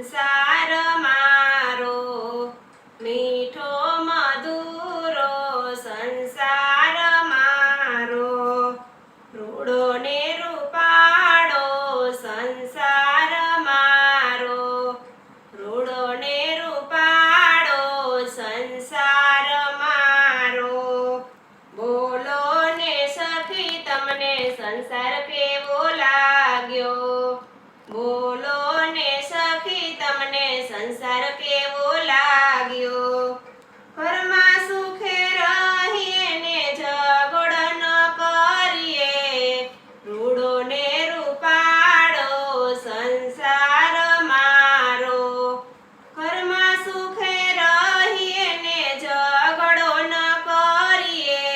સંસાર મારો મીઠો મધુરો સંસાર મારો રૂડો ને રૂપાળો સંસાર મારો રૂડો ને રૂપાળો સંસાર મારો બોલો ને સખી તમને સંસાર કેવો લાગ્યો બોલો ને સખી તમને સંસાર કેવો લાગ્યો ઘરમાં સુખે રહીએ ને ઝઘડો ન કરીએ રૂડો ને રૂપાળો સંસાર મારો ઘરમાં સુખે રહીએ ને ઝઘડો ન કરીએ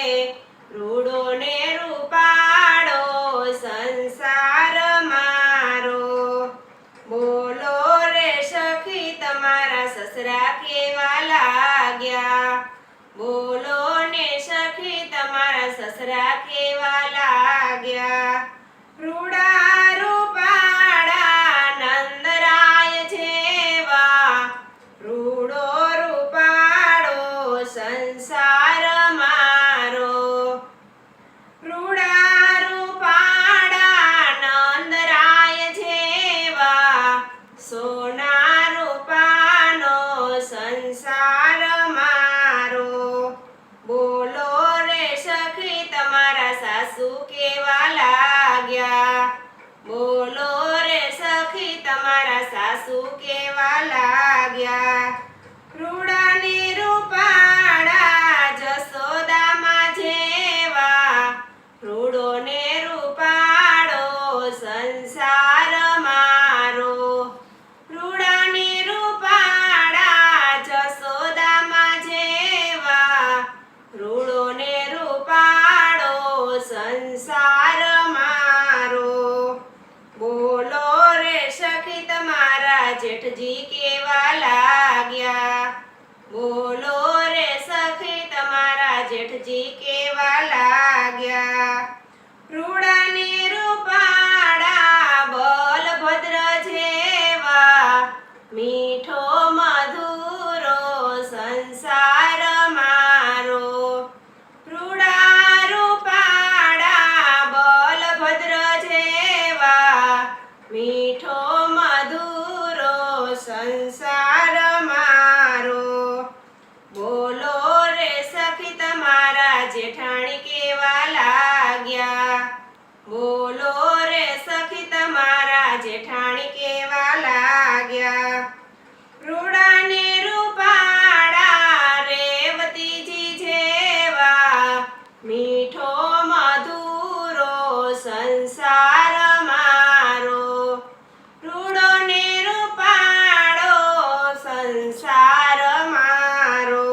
રૂડો ને રૂપાળો સંસાર મારો બોલો રે સખી તમારા સસરા કેવા લાગ્યા બોલો ને સખી તમારા સસરા કેવા લાગ્યા રૂડા રૂપાળા નંદરાય જેવા રૂડો રૂપાળો સંસાર મારો રૂડા રૂપાળા નંદરાય જેવા સોના રૂપાનો સંસાર મારો બોલો રે સખી તમારા સાસુ કેવા લાગ્યા બોલો રે સખી તમારા સાસુ કેવા લાગ્યા રૂડા ને રૂપાળા જસોદામાં જેવા રૂડો ને રૂપાળો સંસાર મારો રૂડા ને રૂપાળા જસોદામાં જેવા રૂડો ને રૂપાળો સંસાર મારો બોલો રે સખી તમારા જેઠજી કેવા લાગ્યા બોલો રે સખી તમારા જેઠજી કેવા લાગ્યા રૂડા ને રૂપાળા બલભદ્ર જેવા મીઠો મધુરો સંસાર મારો રૂડા રૂપાળા બલભદ્ર જેવા મીઠો મધુરો સંસાર મારો બોલો રે સખી તમારા જેઠાણી કેવા લાગ્યા બોલો રે સખી તમારા જેઠાણી કેવા લાગ્યા રૂડા ને રૂપાળા રેવતીજી જેવા મીઠો મધુરો સંસાર મારો રૂડો ને રૂપાળો સંસાર મારો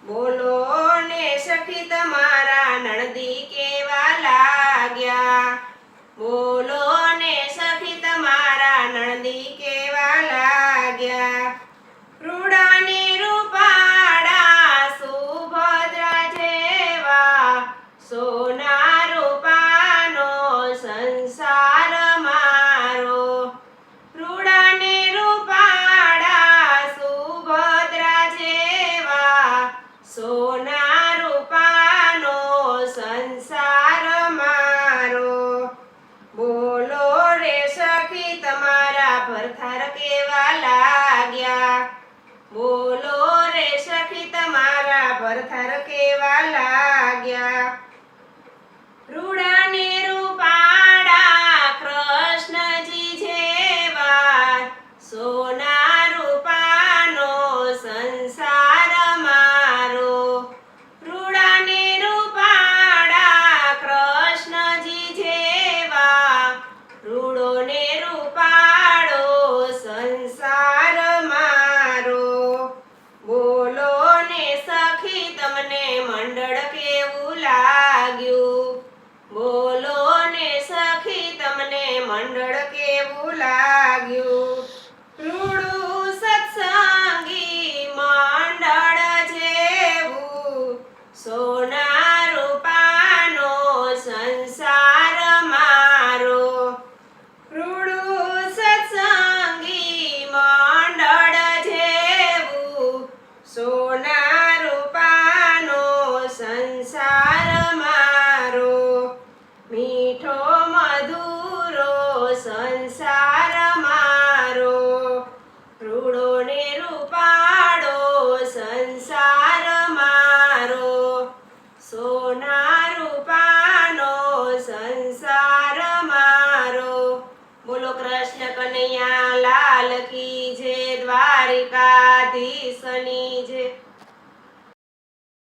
બોલો ને સખી તમારા નણદી કેવા લાગ્યા બોલો ને સખી તમારા નણદી કેવા લાગ્યા રૂડા ને રૂપાળા સુભદ્રા જેવા સોના રૂપાનો સંસાર મારો રૂડા ને રૂપાળા સુભદ્રા જેવા સોના રૂપાનો સંસાર મારો બોલો રે સખી તમારા ભરથાર કેવા લાગ્યા બોલો રે સખી તમારા ભરથાર કેવા લાગ્યા રૂડા ને રૂપાળા કૃષ્ણજી જેવા સોના રૂપાનો સંસાર મારો રૂડા ને રૂપાળા કૃષ્ણજી જેવા રૂડો ને રૂપાળો સંસાર મારો બોલો ને સખી તમને મંડળ કેવું લાગ્યું બોલો ને સખી તમને મંડળ કેવું લાગ્યું રૂડું સત્સંગી મંડળ જેવું સોના રૂપાનો સંસાર મારો રૂડું સત્સંગી સંસાર મારો મીઠો મધુરો સંસાર મારો રૂડો ને રૂપાળો સંસાર મારો સોના રૂપાનો સંસાર મારો બોલો કૃષ્ણ કનૈયા લાલ કી જય દ્વારિકાધીશની જય